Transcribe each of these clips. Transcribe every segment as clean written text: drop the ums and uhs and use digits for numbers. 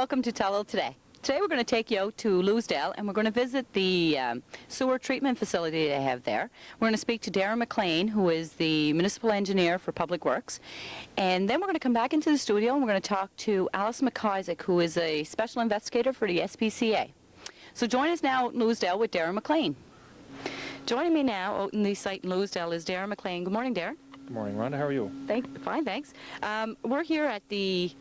welcome to Telile Today. Today we're going to take you out to Louisdale and we're going to visit the sewer treatment facility they have there. We're going to speak to Darin MacLean, who is the Municipal Engineer for Public Works. And then we're going to come back into the studio and we're going to talk to Alice McIsaac, who is a Special Investigator for the S.P.C.A. So join us now in Louisdale with Darin MacLean. Joining me now out in the site in Louisdale is Darin MacLean. Good morning, Darin. Good morning, Rhonda. How are you? Fine, thanks. We're here at the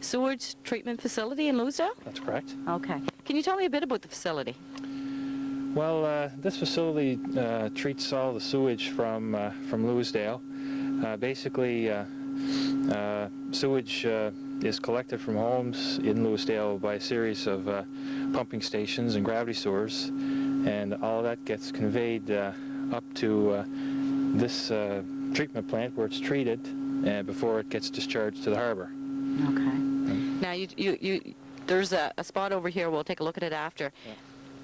sewage treatment facility in Louisdale? That's correct. Okay. Can you tell me a bit about the facility? Well, this facility treats all the sewage from Louisdale. Basically, sewage is collected from homes in Louisdale by a series of pumping stations and gravity sewers, and all of that gets conveyed up to this treatment plant where it's treated before it gets discharged to the harbor. Okay. Now, there's a spot over here. We'll take a look at it after. Yeah.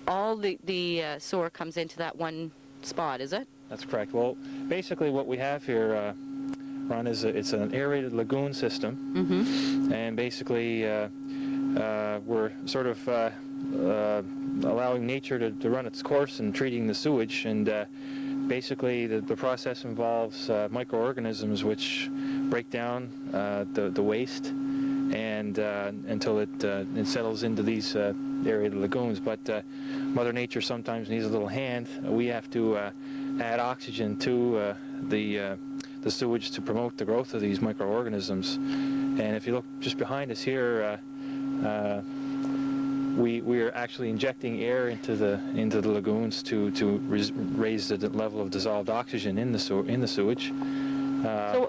All the sewer comes into that one spot, is it? That's correct. Well, basically what we have here, Ron, is it's an aerated lagoon system. Mm-hmm. And basically we're sort of allowing nature to run its course and treating the sewage. And basically the process involves microorganisms which break down the waste and until it settles into these aerated lagoons. But Mother Nature sometimes needs a little hand. We have to add oxygen to the sewage to promote the growth of these microorganisms. And if you look just behind us here, we are actually injecting air into the lagoons to raise the level of dissolved oxygen in the sewage.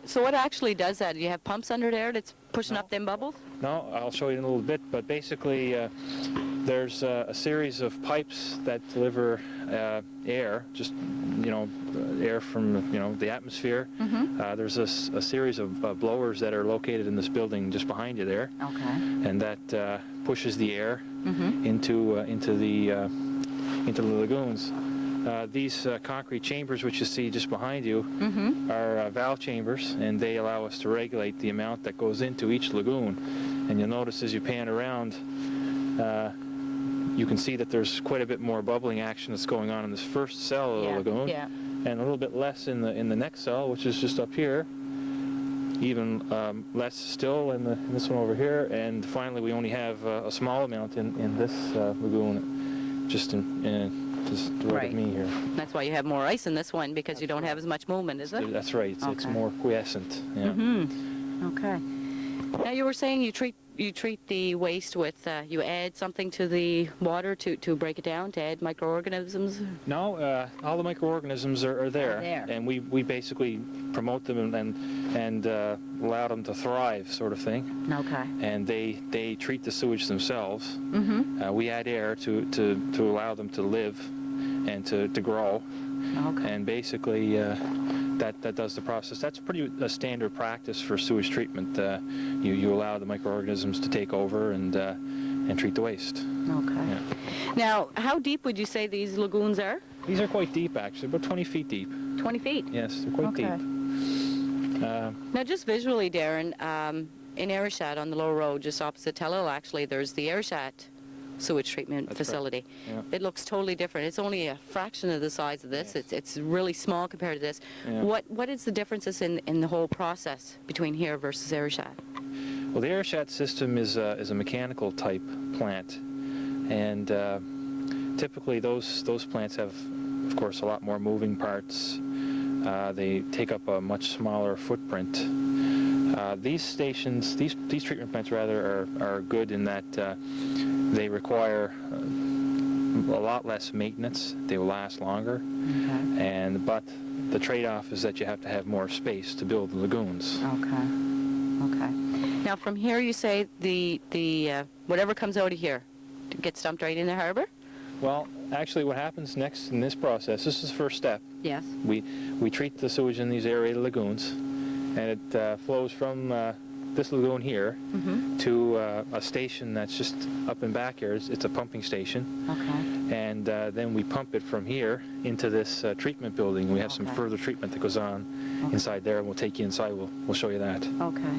So what actually does that? Do you have pumps under there that's pushing up them bubbles? No, I'll show you in a little bit, but basically there's a series of pipes that deliver air, just air from the atmosphere. Mm-hmm. There's a series of blowers that are located in this building just behind you there. Okay. And that pushes the air mm-hmm. into the lagoons. These concrete chambers, which you see just behind you, mm-hmm. are valve chambers, and they allow us to regulate the amount that goes into each lagoon. And you'll notice as you pan around, you can see that there's quite a bit more bubbling action that's going on in this first cell of the lagoon, and a little bit less in the next cell, which is just up here. Even less still in this one over here, and finally we only have a small amount in this lagoon, just right at me here. That's why you have more ice in this one, because you don't have as much movement, is it? That's right. It's more quiescent. Yeah. Mm-hmm. Okay. Now you were saying you treat the waste with you add something to the water to break it down, to add microorganisms? No, all the microorganisms are there, and we basically promote them and allow them to thrive, sort of thing. Okay. And they treat the sewage themselves. Mm-hmm. We add air to allow them to live and to grow. Okay. And basically that does the process. That's pretty a standard practice for sewage treatment. You allow the microorganisms to take over and treat the waste. Okay. Yeah. Now, how deep would you say these lagoons are? These are quite deep, actually, about 20 feet deep. 20 feet? Yes, they're quite deep. Now, just visually, Darin, in Ayrshire on the lower road, just opposite Telile, actually, there's the Ayrshire sewage treatment facility. Yeah. It looks totally different. It's only a fraction of the size of this. Yes. It's really small compared to this. Yeah. What is the differences in the whole process between here versus Ayrshire? Well, the Ayrshire system is a mechanical type plant, and typically those plants have, of course, a lot more moving parts. They take up a much smaller footprint. These stations, these treatment plants rather, are good in that they require a lot less maintenance. They will last longer. Okay. But the trade-off is that you have to have more space to build the lagoons. Okay. Now, from here, you say the whatever comes out of here gets dumped right in the harbor? Well, actually, what happens next in this process, this is the first step. Yes. We treat the sewage in these aerated lagoons, and it flows from this lagoon here mm-hmm. to a station that's just up and back here. It's a pumping station. Okay. And then we pump it from here into this treatment building. We have some further treatment that goes on inside there, and we'll take you inside. We'll show you that. Okay.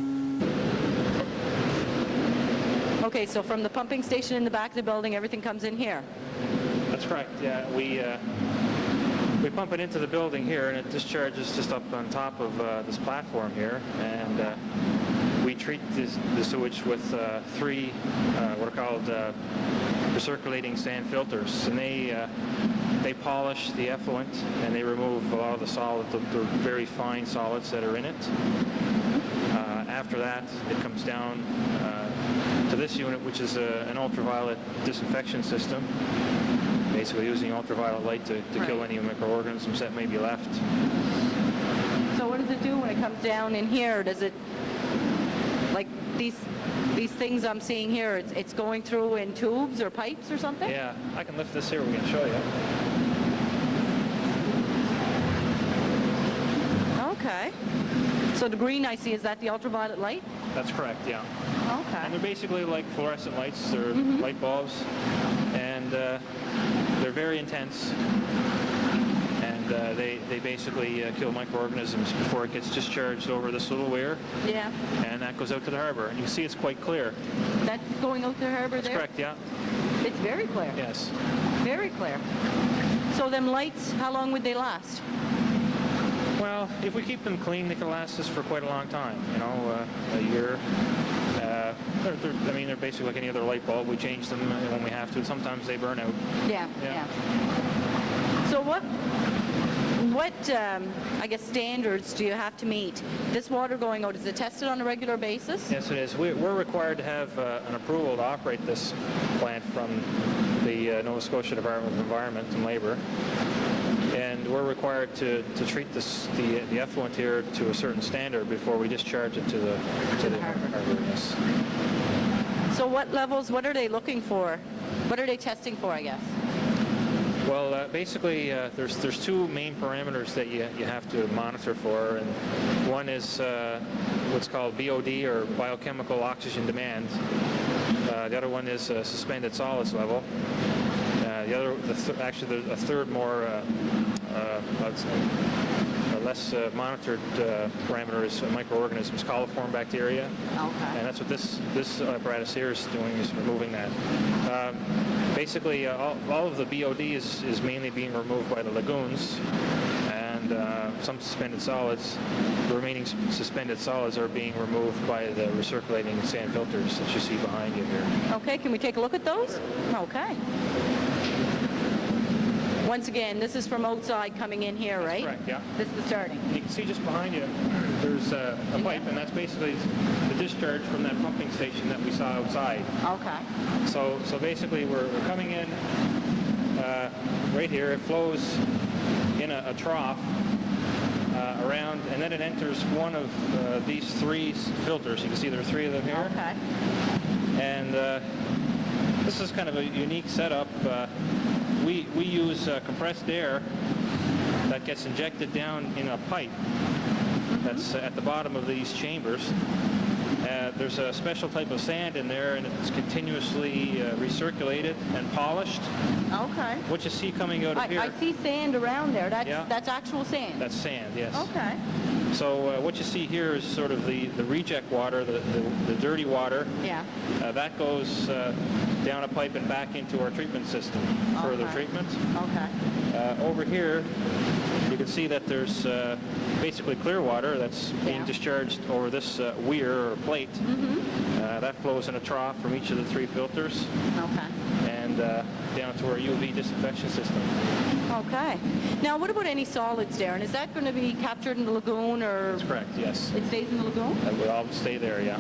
Okay, so from the pumping station in the back of the building, everything comes in here? That's correct, yeah. We pump it into the building here, and it discharges just up on top of this platform here, and we treat the sewage with three what are called recirculating sand filters, and they polish the effluent, and they remove a lot of the solid, the very fine solids that are in it. After that, it comes down to this unit, which is an ultraviolet disinfection system, basically using ultraviolet light to kill any microorganisms that may be left. So what does it do when it comes down in here? Does it, like these things I'm seeing here, it's going through in tubes or pipes or something? Yeah, I can lift this here, we can show you. Okay. So the green I see, is that the ultraviolet light? That's correct, yeah. Okay. And they're basically like fluorescent lights, they're light bulbs, and they're very intense, and they basically kill microorganisms before it gets discharged over this little weir. Yeah. And that goes out to the harbor, and you can see it's quite clear. That's going out to the harbor. That's there? correct, yeah. It's very clear. Yes. Very clear. So them lights, how long would they last? Well, if we keep them clean, they can last us for quite a long time, you know, a year. I mean, they're basically like any other light bulb. We change them when we have to. Sometimes they burn out. Yeah. So what I guess standards do you have to meet? This water going out, is it tested on a regular basis? Yes, it is. We're required to have an approval to operate this plant from the Nova Scotia Department of Environment and Labour. And we're required to treat the effluent here to a certain standard before we discharge it to the harbor. Yes. So what levels, what are they looking for? What are they testing for, I guess? Well, basically, there's two main parameters that you have to monitor for, and one is what's called BOD, or biochemical oxygen demand. The other one is suspended solids level. Actually, there's a third more, less monitored parameter is microorganisms, coliform bacteria. Okay. And that's what this apparatus here is doing, is removing that. Basically, all of the BOD is mainly being removed by the lagoons, and some suspended solids. The remaining suspended solids are being removed by the recirculating sand filters that you see behind you here. Okay, can we take a look at those? Okay. Once again, this is from outside coming in here, right? That's correct, yeah. This is the starting. You can see just behind you, there's a pipe, and that's basically the discharge from that pumping station that we saw outside. Okay. So basically, we're coming in right here. It flows in a trough around, and then it enters one of these three filters. You can see there are three of them here. Okay. And this is kind of a unique setup. We use compressed air that gets injected down in a pipe that's at the bottom of these chambers. There's a special type of sand in there, and it's continuously recirculated and polished. Okay. What you see coming out of here... I see sand around there. That's actual sand? That's sand, yes. Okay. So what you see here is sort of the reject water, the dirty water. Yeah. That goes down a pipe and back into our treatment system, further treatment. Okay. Over here, you can see that there's basically clear water that's being discharged over this weir or plate. That flows in a trough from each of the three filters. Okay. And down to our UV disinfection system. Okay. Now, what about any solids, Darin? Is that going to be captured in the lagoon, or? That's correct, yes. It stays in the lagoon? It will all stay there, yeah.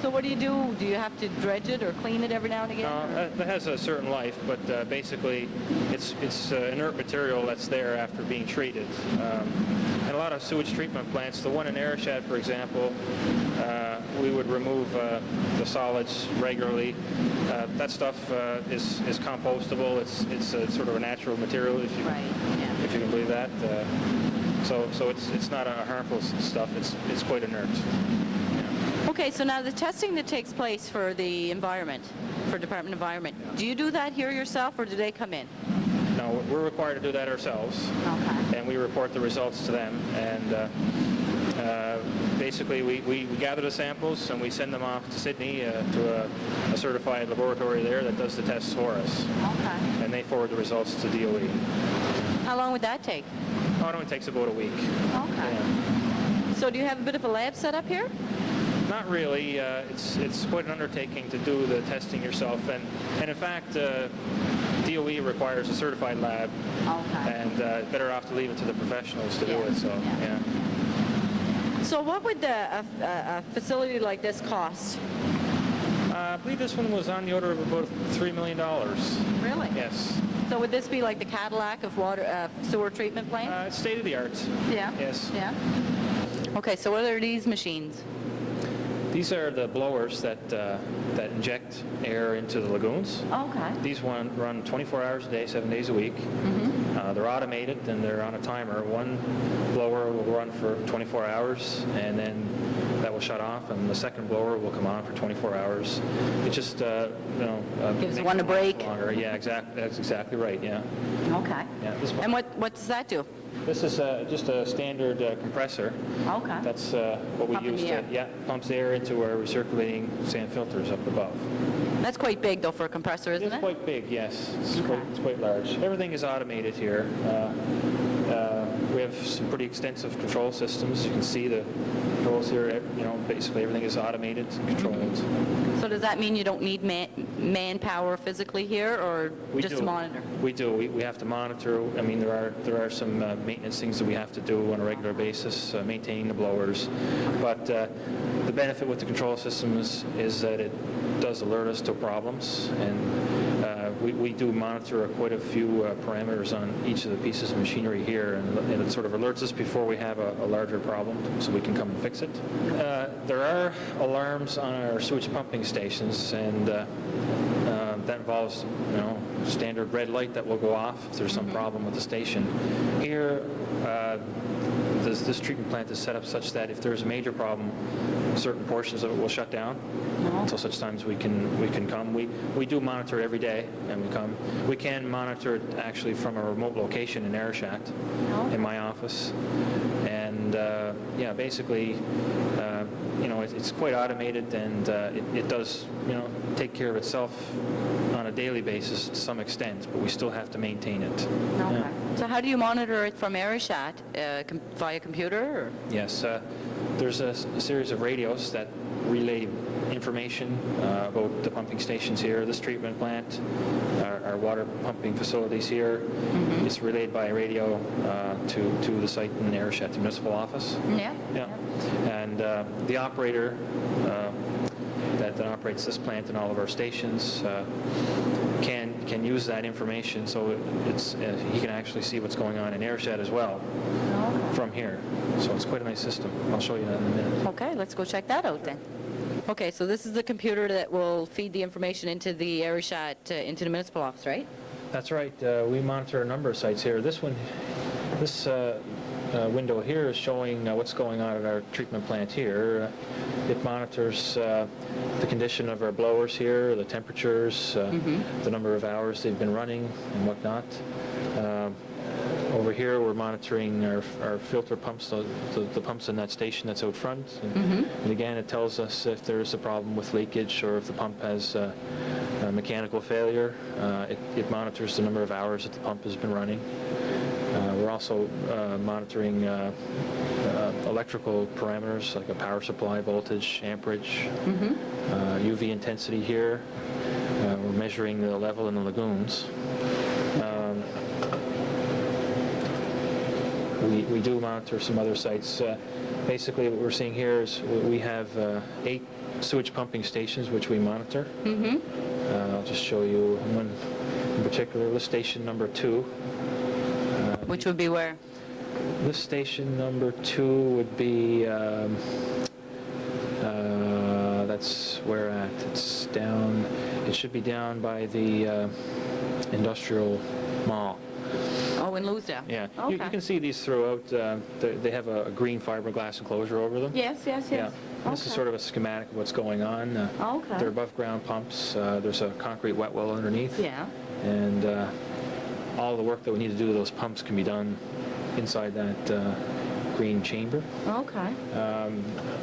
So what do you do? Do you have to dredge it or clean it every now and again? No, that has a certain life, but basically it's inert material that's there after being treated. And a lot of sewage treatment plants, the one in Ayrshad, for example, we would remove the solids regularly. That stuff is compostable. It's sort of a natural material, if you can believe that. So it's not a harmful stuff. It's quite inert. Okay, so now the testing that takes place for the environment, for Department of Environment, do you do that here yourself, or do they come in? No, we're required to do that ourselves. Okay. And we report the results to them. And basically basically we gather the samples and we send them off to Sydney to a certified laboratory there that does the tests for us. Okay. And they forward the results to DOE. How long would that take? Oh, it only takes about a week. Okay. Yeah. So do you have a bit of a lab set up here? Not really. It's quite an undertaking to do the testing yourself, and in fact, DOE requires a certified lab, Okay. and better off to leave it to the professionals to do it. So, yeah. So what would a facility like this cost? I believe this one was on the order of about $3 million. Really? Yes. So would this be like the Cadillac of water sewer treatment plant? It's state of the art. Yeah. Yes. Yeah. Okay, so what are these machines? These are the blowers that inject air into the lagoons. Okay. These run 24 hours a day, 7 days a week. Mm-hmm. They're automated and they're on a timer. One blower will run for 24 hours and then that will shut off, and the second blower will come on for 24 hours. It just Gives makes one a it break. longer. Yeah, exactly. That's exactly right. Yeah. Okay. Yeah. And what does that do? This is just a standard compressor. Okay. That's what we Pumping use the air. pumps air into our recirculating sand filters up above. That's quite big though for a compressor, isn't It's it? quite big, yes. It's, Okay. it's quite large. Everything is automated here. We have some pretty extensive control systems. You can see the controls here. Basically everything is automated and controlled. So does that mean you don't need manpower physically here, or We just do. to monitor? We do. We have to monitor. I mean, there are some maintenance things that we have to do on a regular basis, maintaining the blowers. But the benefit with the control systems is that it does alert us to problems, and we do monitor quite a few parameters on each of the pieces of machinery here, and it sort of alerts us before we have a larger problem, so we can come and fix it. There are alarms on our sewage pumping stations, and that involves, standard red light that will go off if there's some problem with the station. Here, this treatment plant is set up such that if there's a major problem, certain portions of it will shut down until such times we can come. We do monitor it every day, and we come. We can monitor it actually from a remote location in Arishat, in my office, and basically, it's quite automated, and it does take care of itself on a daily basis to some extent, but we still have to maintain it. Okay. Yeah. So how do you monitor it from Arishat? Via computer? Or? Yes, there's a series of radios that relay information about the pumping stations here, this treatment plant, our water pumping facilities here. Mm-hmm. It's relayed by radio to the site in Arishat, the municipal office. Yeah. Yeah. And the operator that operates this plant and all of our stations can use that information, so he can actually see what's going on in Arishat as well from here. So it's quite a nice system. I'll show you that in a minute. Okay, let's go check that out then. Okay, so this is the computer that will feed the information into the Arishat, into the municipal office, right? That's right. We monitor a number of sites here. This window here is showing what's going on at our treatment plant here. It monitors the condition of our blowers here, the temperatures, the number of hours they've been running, and whatnot. Over here, we're monitoring our filter pumps, the pumps in that station that's out front. And again, it tells us if there's a problem with leakage or if the pump has a mechanical failure. It monitors the number of hours that the pump has been running. We're also monitoring electrical parameters like a power supply voltage, amperage, UV intensity here. We're measuring the level in the lagoons. We do monitor some other sites. Basically, what we're seeing here is we have 8 sewage pumping stations which we monitor. I'll just show you one in particular. This station number 2. Which would be where? This station number 2 would be, that's where at? It's down, it should be down by the industrial mall. Oh, in Louisdale. Yeah, Okay. you can see these throughout. They have a green fiberglass enclosure over them. Yes. Yeah. This is sort of a schematic of what's going on. Okay. They're above ground pumps. There's a concrete wet well underneath. Yeah. And all the work that we need to do with those pumps can be done inside that green chamber. Okay.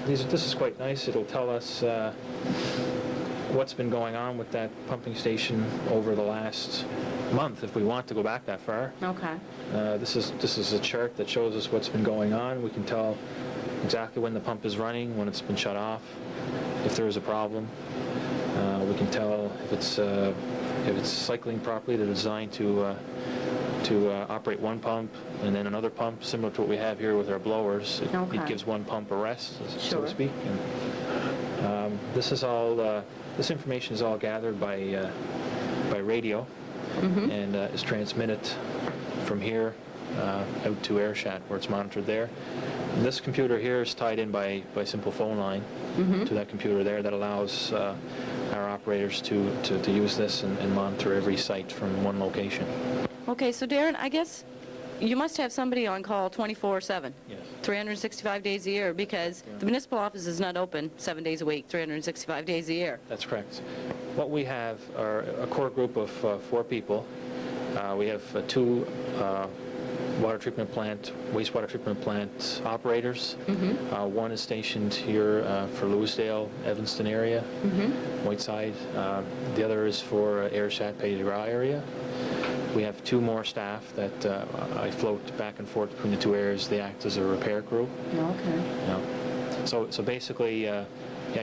This is quite nice. It'll tell us what's been going on with that pumping station over the last month, if we want to go back that far. Okay. This is a chart that shows us what's been going on. We can tell exactly when the pump is running, when it's been shut off, if there is a problem. We can tell if it's cycling properly. They're designed to operate one pump and then another pump, similar to what we have here with our blowers. It gives one pump a rest, so to speak. And, this information is all gathered by radio, and is transmitted from here out to Airshat, where it's monitored there. And this computer here is tied in by simple phone line to that computer there. That allows our operators to use this and monitor every site from one location. Okay, so Darin, I guess you must have somebody on call 24/7. Yes. 365 days a year, because the municipal office is not open 7 days a week, 365 days a year. That's correct. What we have are a core group of 4 people. We have 2 water treatment plant, wastewater treatment plant operators. One is stationed here for Lewisdale, Evanston area, Whiteside. The other is for Airshat, Pays de Gras area. We have 2 more staff that I float back and forth between the 2 areas. They act as a repair crew. Okay. Yeah. So basically, yeah,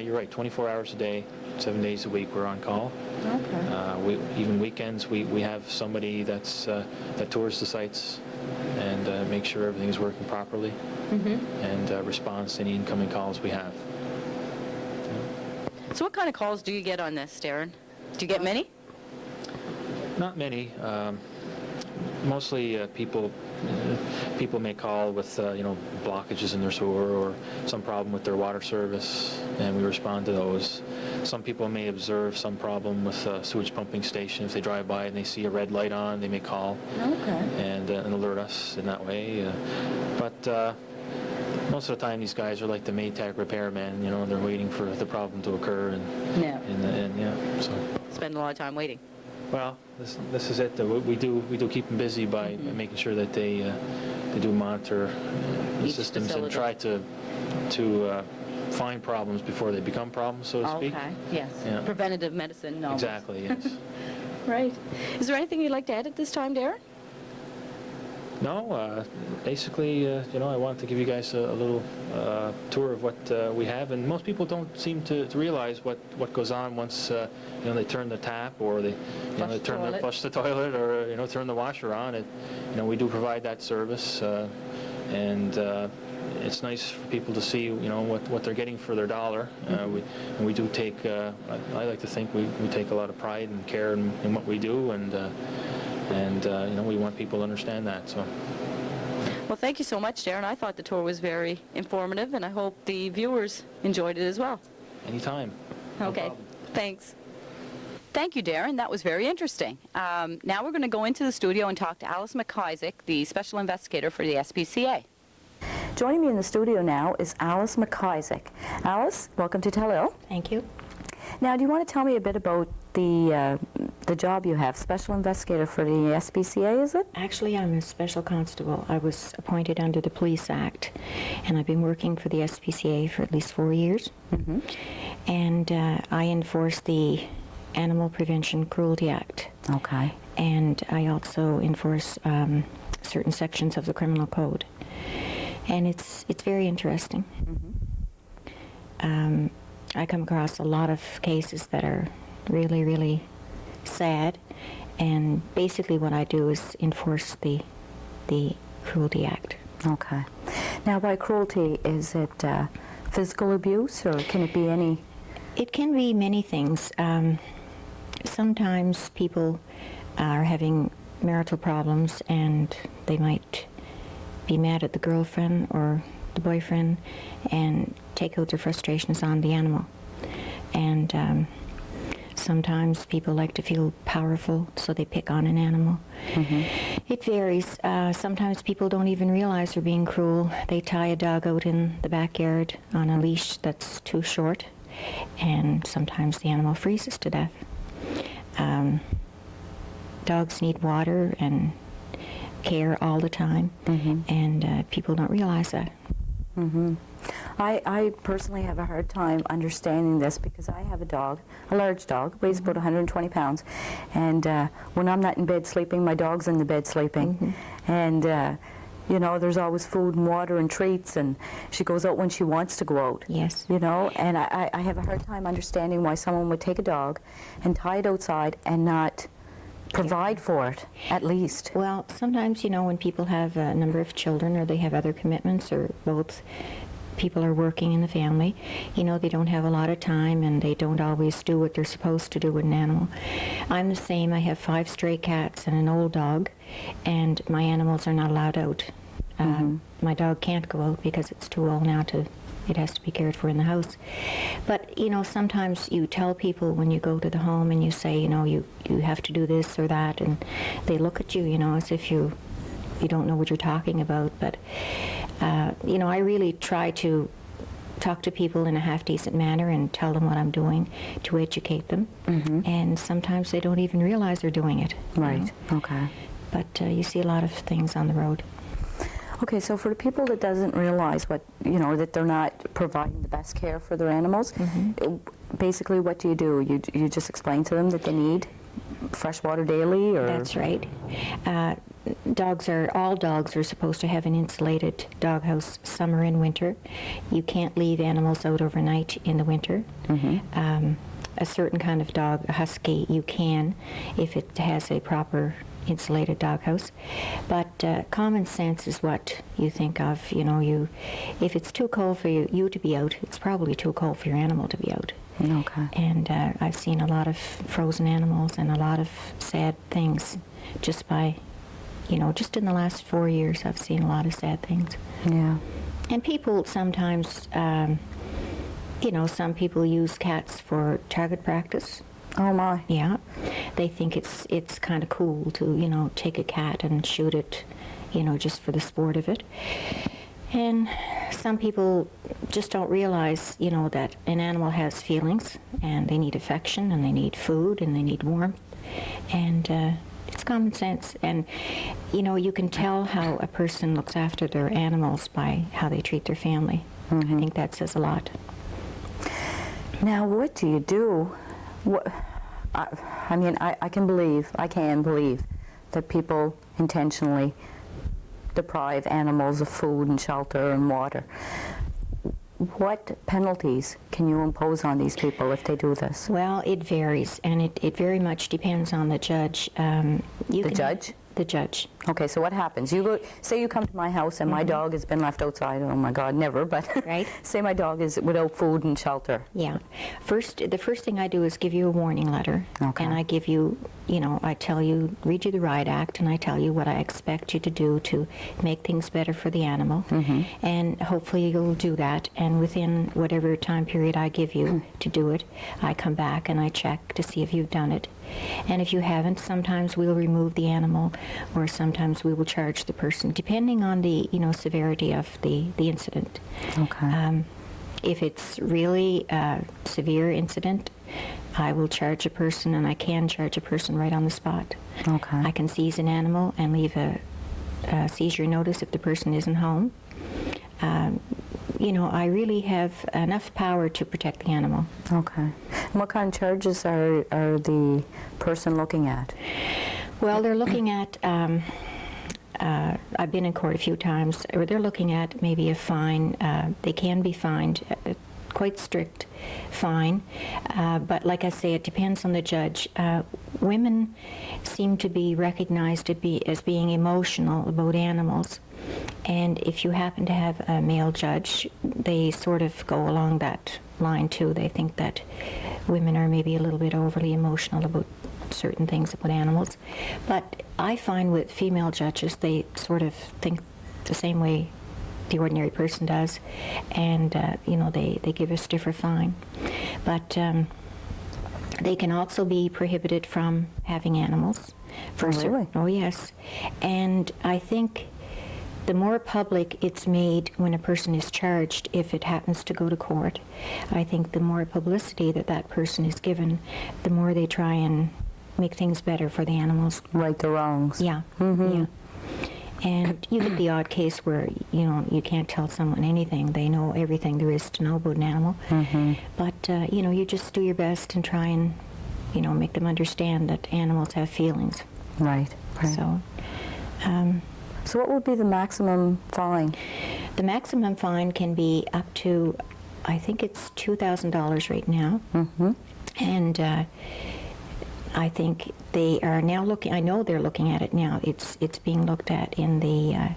you're right. 24 hours a day, 7 days a week, we're on call. Okay. Even weekends, we have somebody that tours the sites and makes sure everything is working properly, and responds to any incoming calls we have. So what kind of calls do you get on this, Darin? Do you get many? Not many. Mostly people may call with blockages in their sewer or some problem with their water service, and we respond to those. Some people may observe some problem with a sewage pumping station. If they drive by and they see a red light on, they may call and alert us in that way. But most of the time, these guys are like the Maytag repairmen. They're waiting for the problem to occur, and so spend a lot of time waiting. Well, this is it. We do keep them busy by making sure that they do monitor the Each systems facility. and try to find problems before they become problems, so to speak. Okay. Yes. Yeah. Preventative medicine. Almost. Exactly. Yes. Right. Is there anything you'd like to add at this time, Darin? No, basically, I wanted to give you guys a little tour of what we have, and most people don't seem to realize what goes on once they turn the tap, or they flush the toilet, or turn the washer on. We do provide that service, and it's nice for people to see what they're getting for their dollar. We do take. I like to think we take a lot of pride and care in what we do, and we want people to understand that. So. Well, thank you so much, Darin. I thought the tour was very informative, and I hope the viewers enjoyed it as well. Anytime. Okay. No Thanks. Thank you, Darin. That was very interesting. Now we're going to go into the studio and talk to Alice McIsaac, the Special Investigator for the S.P.C.A. Joining me in the studio now is Alice McIsaac. Alice, welcome to Telile. Thank you. Now, do you want to tell me a bit about the job you have, Special Investigator for the S.P.C.A., is it? Actually, I'm a special constable. I was appointed under the Police Act, and I've been working for the S.P.C.A. for at least 4 years. And I enforce the Animal Prevention Cruelty Act. Okay. And I also enforce certain sections of the Criminal Code. And it's very interesting. I come across a lot of cases that are really, really sad, and basically what I do is enforce the Cruelty Act. Okay. Now, by cruelty, is it physical abuse, or can it be any? It can be many things. Sometimes people are having marital problems, and they might be mad at the girlfriend or the boyfriend and take out their frustrations on the animal. And sometimes people like to feel powerful, so they pick on an animal. It varies. Sometimes people don't even realize they're being cruel. They tie a dog out in the backyard on a leash that's too short, and sometimes the animal freezes to death. Dogs need water and care all the time, and people don't realize that. I personally have a hard time understanding this because I have a dog, a large dog, weighs about 120 pounds, and when I'm not in bed sleeping, my dog's in the bed sleeping, and you know, there's always food and water and treats, and she goes out when she wants to go out. Yes. You know, and I have a hard time understanding why someone would take a dog and tie it outside and not provide for it, at least. Well, sometimes, you know, when people have a number of children or they have other commitments or both people are working in the family, you know, they don't have a lot of time and they don't always do what they're supposed to do with an animal. I'm the same. I have 5 stray cats and an old dog, and my animals are not allowed out. My dog can't go out because it's too old now to, it has to be cared for in the house. But, you know, sometimes you tell people when you go to the home and you say, you know, you have to do this or that, and they look at you, you know, as if you don't know what you're talking about. But, you know, I really try to talk to people in a half-decent manner and tell them what I'm doing to educate them. And sometimes they don't even realize they're doing it. Right, okay. But you see a lot of things on the road. Okay, so for the people that doesn't realize what, you know, that they're not providing the best care for their animals, basically what do? You just explain to them that they need fresh water daily, or? That's right. All dogs are supposed to have an insulated doghouse summer and winter. You can't leave animals out overnight in the winter. A certain kind of dog, a husky, you can if it has a proper insulated doghouse. But common sense is what you think of. You know, if it's too cold for you to be out, it's probably too cold for your animal to be out. Okay. And I've seen a lot of frozen animals and a lot of sad things just by, you know, just in the last 4 years I've seen a lot of sad things. Yeah. And people sometimes, you know, some people use cats for target practice. Oh my. Yeah. They think it's kind of cool to, you know, take a cat and shoot it, you know, just for the sport of it. And some people just don't realize, you know, that an animal has feelings and they need affection and they need food and they need warmth. And it's common sense. And, you know, you can tell how a person looks after their animals by how they treat their family. I think that says a lot. Now, what do you do? I mean, I can believe that people intentionally deprive animals of food and shelter and water. What penalties can you impose on these people if they do this? Well, it varies, and it very much depends on the judge. The judge? The judge. Okay, so what happens? You go, say you come to my house and my dog has been left outside. Oh my God, never, but right. Say my dog is without food and shelter. Yeah. The first thing I do is give you a warning letter. Okay. And I give you, you know, I tell you, read you the Riot Act, and I tell you what I expect you to do to make things better for the animal. And hopefully you'll do that, and within whatever time period I give you to do it, I come back and I check to see if you've done it. And if you haven't, sometimes we'll remove the animal, or sometimes we will charge the person, depending on the, you know, severity of the incident. Okay. If it's really a severe incident, I will charge a person, and I can charge a person right on the spot. Okay. I can seize an animal and leave a seizure notice if the person isn't home. You know, I really have enough power to protect the animal. Okay. And what kind of charges are the person looking at? Well, they're looking at, I've been in court a few times, or they're looking at maybe a fine. They can be fined, quite strict fine, but like I say, it depends on the judge. Women seem to be recognized as being emotional about animals, and if you happen to have a male judge, they sort of go along that line too. They think that women are maybe a little bit overly emotional about certain things about animals. But I find with female judges, they sort of think the same way the ordinary person does, and you know, they give a stiffer fine. But they can also be prohibited from having animals. Really? Oh, yes. And I think the more public it's made when a person is charged, if it happens to go to court, I think the more publicity that person is given, the more they try and make things better for the animals. Right the wrongs. Yeah. Yeah. And you get the odd case where, you know, you can't tell someone anything. They know everything there is to know about an animal. But, you know, you just do your best and try and, you know, make them understand that animals have feelings. Right. So, So what would be the maximum fine? the maximum fine can be up to, I think it's $2,000 right now. And I think they are now looking, I know they're looking at it now. It's being looked at in the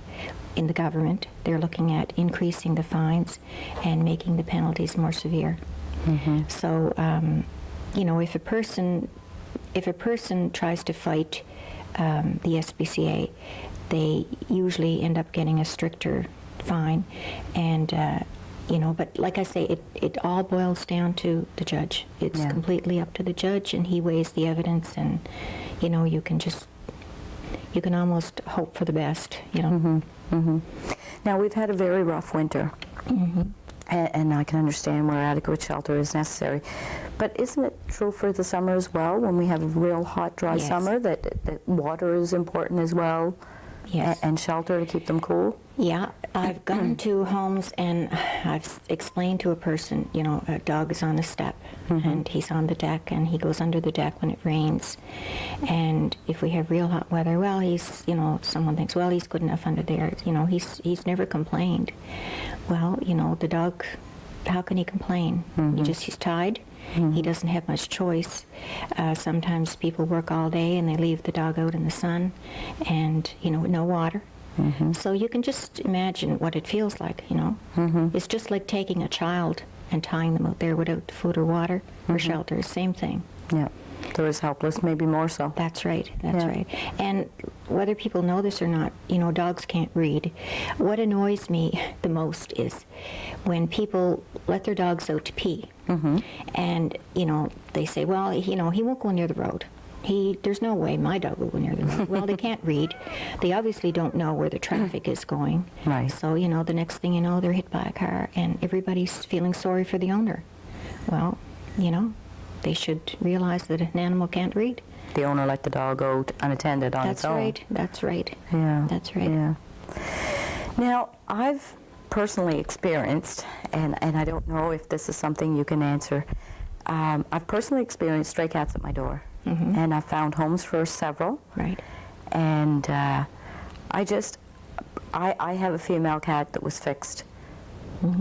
government. They're looking at increasing the fines and making the penalties more severe. So, you know, if a person tries to fight the S.P.C.A, they usually end up getting a stricter fine. And you know, but like I say, it all boils down to the judge. It's completely up to the judge, and he weighs the evidence, and, you know, you can almost hope for the best, you know. Now, we've had a very rough winter, and I can understand where adequate shelter is necessary. But isn't it true for the summer as well, when we have a real hot, dry summer, that water is important as well? Yes. And shelter to keep them cool? Yeah, I've gone to homes and I've explained to a person, you know, a dog is on the step and he's on the deck and he goes under the deck when it rains. And if we have real hot weather, well, he's, you know, someone thinks, well, he's good enough under there. You know, he's never complained. Well, you know, the dog, how can he complain? He's tied. He doesn't have much choice. Sometimes people work all day and they leave the dog out in the sun and, you know, no water. So you can just imagine what it feels like, you know. It's just like taking a child and tying them out there without food or water or shelter. Same thing. Yeah. They're as helpless, maybe more so. That's right. That's right. And whether people know this or not, you know, dogs can't read. What annoys me the most is when people let their dogs out to pee. And, you know, they say, well, you know, he won't go near the road. There's no way my dog will go near the road. Well, they can't read. They obviously don't know where the traffic is going. Right. So, you know, the next thing you know, they're hit by a car and everybody's feeling sorry for the owner. Well, you know, they should realize that an animal can't read. The owner let the dog out unattended on its own. That's right. Yeah. That's right. Yeah. Now, I've personally experienced, and I don't know if this is something you can answer, I've personally experienced stray cats at my door. And I've found homes for several. Right. And I have a female cat that was fixed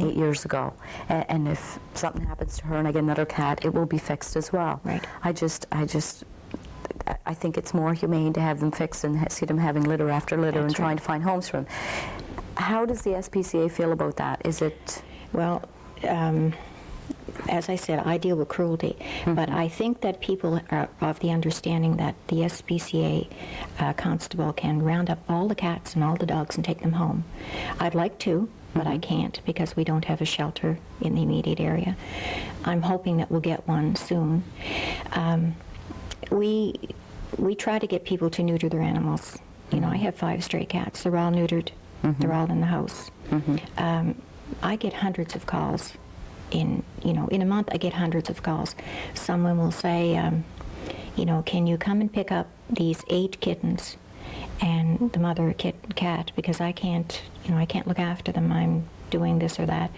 8 years ago. And if something happens to her and I get another cat, it will be fixed as well. Right. I think it's more humane to have them fixed and see them having litter after litter and trying to find homes for them. How does the S.P.C.A. feel about that? Is it... Well, as I said, I deal with cruelty, but I think that people are of the understanding that the S.P.C.A. constable can round up all the cats and all the dogs and take them home. I'd like to, but I can't because we don't have a shelter in the immediate area. I'm hoping that we'll get one soon. We try to get people to neuter their animals. You know, I have 5 stray cats. They're all neutered. They're all in the house. I get hundreds of calls. In a month, I get hundreds of calls. Someone will say, you know, can you come and pick up these 8 kittens and the mother cat because I can't look after them. I'm doing this or that.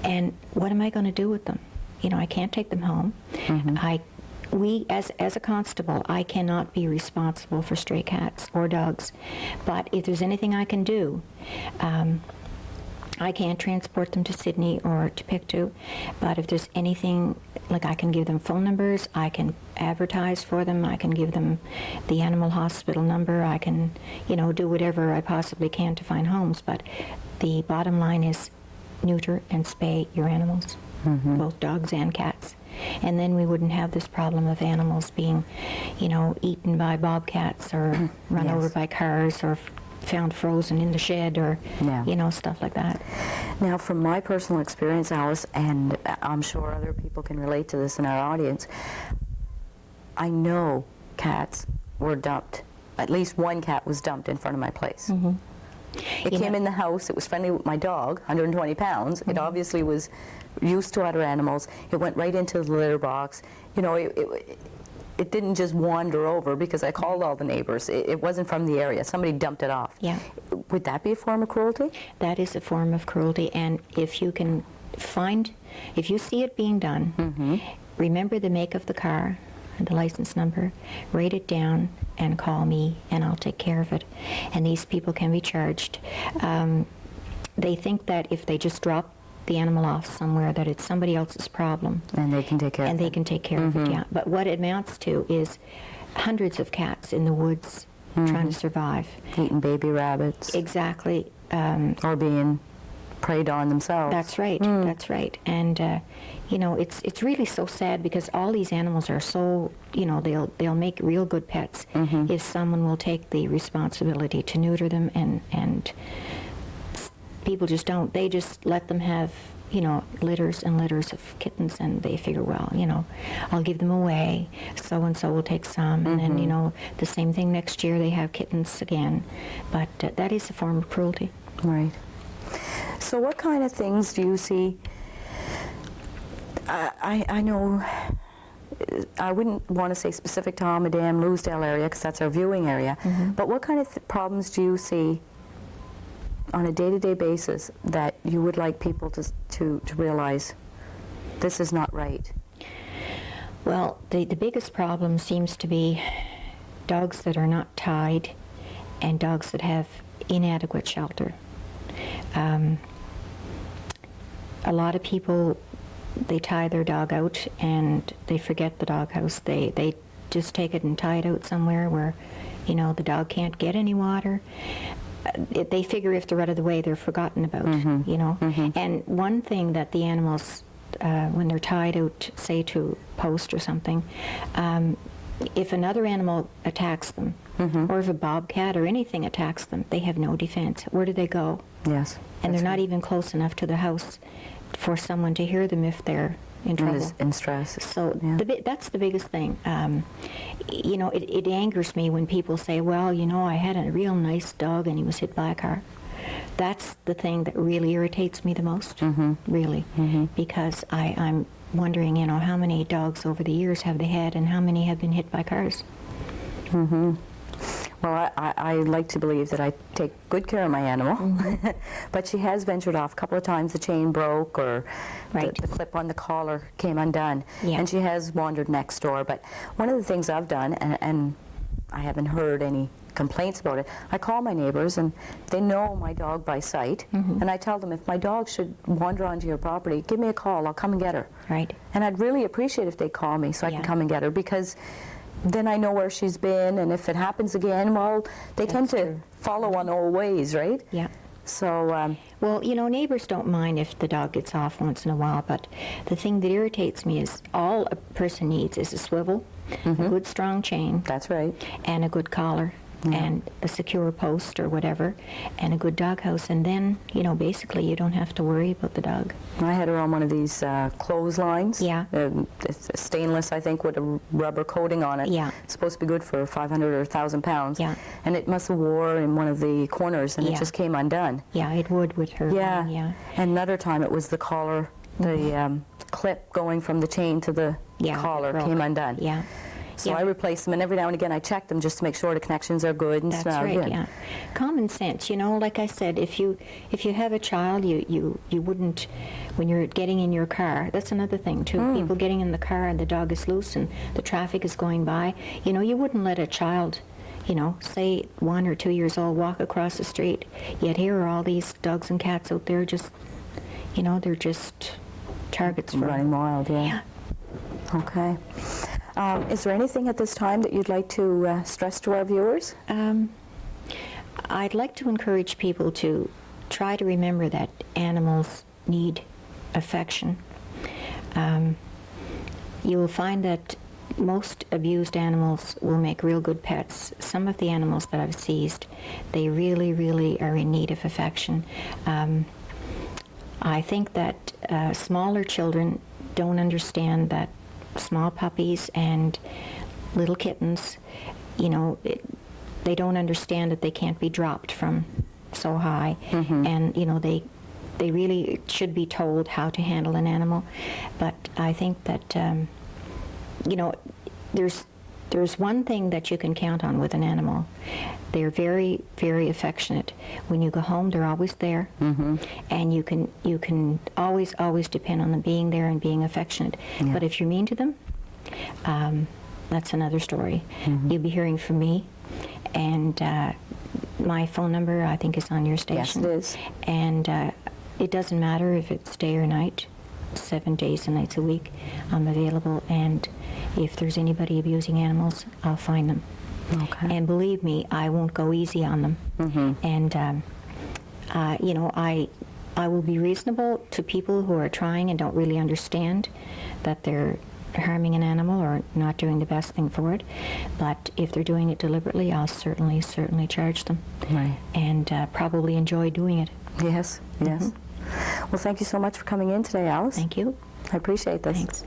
And what am I going to do with them? You know, I can't take them home. As a constable, I cannot be responsible for stray cats or dogs. But if there's anything I can do, I can't transport them to Sydney or to Pictou, but if there's anything, like I can give them phone numbers, I can advertise for them, I can give them the animal hospital number, I can, you know, do whatever I possibly can to find homes, but the bottom line is neuter and spay your animals, both dogs and cats. And then we wouldn't have this problem of animals being, you know, eaten by bobcats or run over by cars or found frozen in the shed or, you know, stuff like that. Now, from my personal experience, Alice, and I'm sure other people can relate to this in our audience, I know cats were dumped. At least one cat was dumped in front of my place. It came in the house. It was friendly with my dog, 120 pounds. It obviously was used to other animals. It went right into the litter box. You know, it didn't just wander over, because I called all the neighbors. It wasn't from the area. Somebody dumped it off. Yeah. Would that be a form of cruelty? That is a form of cruelty, and if you can if you see it being done, remember the make of the car and the license number, write it down and call me, and I'll take care of it. And these people can be charged. They think that if they just drop the animal off somewhere, that it's somebody else's problem. And they can take care of it. And they can take care of it, yeah. But what it amounts to is hundreds of cats in the woods trying to survive. Eating baby rabbits. Exactly. Or being preyed on themselves. That's right. That's right. And you know, it's really so sad, because all these animals are so, you know, they'll make real good pets if someone will take the responsibility to neuter them, and people just don't. They just let them have, you know, litters and litters of kittens, and they figure, well, you know, I'll give them away, so and so will take some, and then, you know, the same thing next year they have kittens again. But that is a form of cruelty. Right. So what kind of things do you see? I know I wouldn't want to say specific to Almadam, Loosedale area, because that's our viewing area, but what kind of problems do you see on a day-to-day basis that you would like people to realize this is not right? Well, the biggest problem seems to be dogs that are not tied and dogs that have inadequate shelter. A lot of people, they tie their dog out and they forget the doghouse. They just take it and tie it out somewhere where, you know, the dog can't get any water. They figure if they're out of the way, they're forgotten about, you know. And one thing that the animals, when they're tied out, say to a post or something, if another animal attacks them, or if a bobcat or anything attacks them, they have no defense. Where do they go? Yes. And they're not even close enough to the house for someone to hear them if they're in trouble. In stress. So that's the biggest thing. You know, it angers me when people say, well, you know, I had a real nice dog and he was hit by a car. That's the thing that really irritates me the most, really, because I'm wondering, you know, how many dogs over the years have they had and how many have been hit by cars? Well, I like to believe that I take good care of my animal, but she has ventured off a couple of times. The chain broke, or the clip on the collar came undone, and she has wandered next door. But one of the things I've done, and I haven't heard any complaints about it, I call my neighbors, and they know my dog by sight, and I tell them, if my dog should wander onto your property, give me a call, I'll come and get her. Right. And I'd really appreciate if they call me so I can come and get her, because then I know where she's been, and if it happens again, well, they tend to follow on old ways, right? Yeah. So, well, you know, neighbors don't mind if the dog gets off once in a while, but the thing that irritates me is all a person needs is a swivel, a good strong chain. That's right. And a good collar. And a secure post or whatever, and a good doghouse, and then, you know, basically you don't have to worry about the dog. I had her on one of these clotheslines. Yeah. It's stainless, I think, with a rubber coating on it. Yeah. It's supposed to be good for 500 or 1,000 pounds. Yeah. And it must have wore in one of the corners, and it just came undone. Yeah, it would with her. Yeah. Yeah. And another time it was the collar, the clip going from the chain to the collar came undone. Yeah. So I replace them, and every now and again I check them just to make sure the connections are good and That's right, yeah. Common sense, you know, like I said, if you have a child, you wouldn't, when you're getting in your car, that's another thing too, people getting in the car and the dog is loose and the traffic is going by, you know, you wouldn't let a child, you know, say 1 or 2 years old, walk across the street, yet here are all these dogs and cats out there just, you know, they're just targets for running wild, yeah. Okay. Is there anything at this time that you'd like to stress to our viewers? I'd like to encourage people to try to remember that animals need affection. You will find that most abused animals will make real good pets. Some of the animals that I've seized, they really, really are in need of affection. I think that smaller children don't understand that small puppies and little kittens, you know, they don't understand that they can't be dropped from so high, and you know, they really should be told how to handle an animal. But I think that you know, there's There's one thing that you can count on with an animal. They're very, very affectionate. When you go home, they're always there, and you can always depend on them being there and being affectionate. Yeah. But if you're mean to them, that's another story. You'll be hearing from me, and my phone number, I think, is on your station. Yes, it is. And it doesn't matter if it's day or night, 7 days and nights a week, I'm available, and if there's anybody abusing animals, I'll find them. Okay. And believe me, I won't go easy on them. And, you know, I will be reasonable to people who are trying and don't really understand that they're harming an animal or not doing the best thing for it. But if they're doing it deliberately, I'll certainly charge them. Right. And probably enjoy doing it. Yes, yes. Well, thank you so much for coming in today, Alice. Thank you. I appreciate this. Thanks.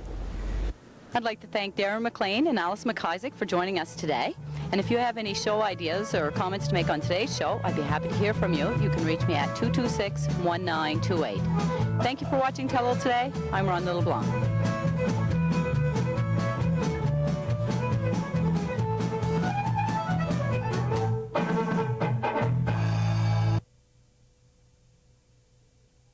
I'd like to thank Darin MacLean and Alice McIsaac for joining us today. And if you have any show ideas or comments to make on today's show, I'd be happy to hear from you. You can reach me at 226-1928. Thank you for watching Telile Today. I'm Rhonda LeBlanc.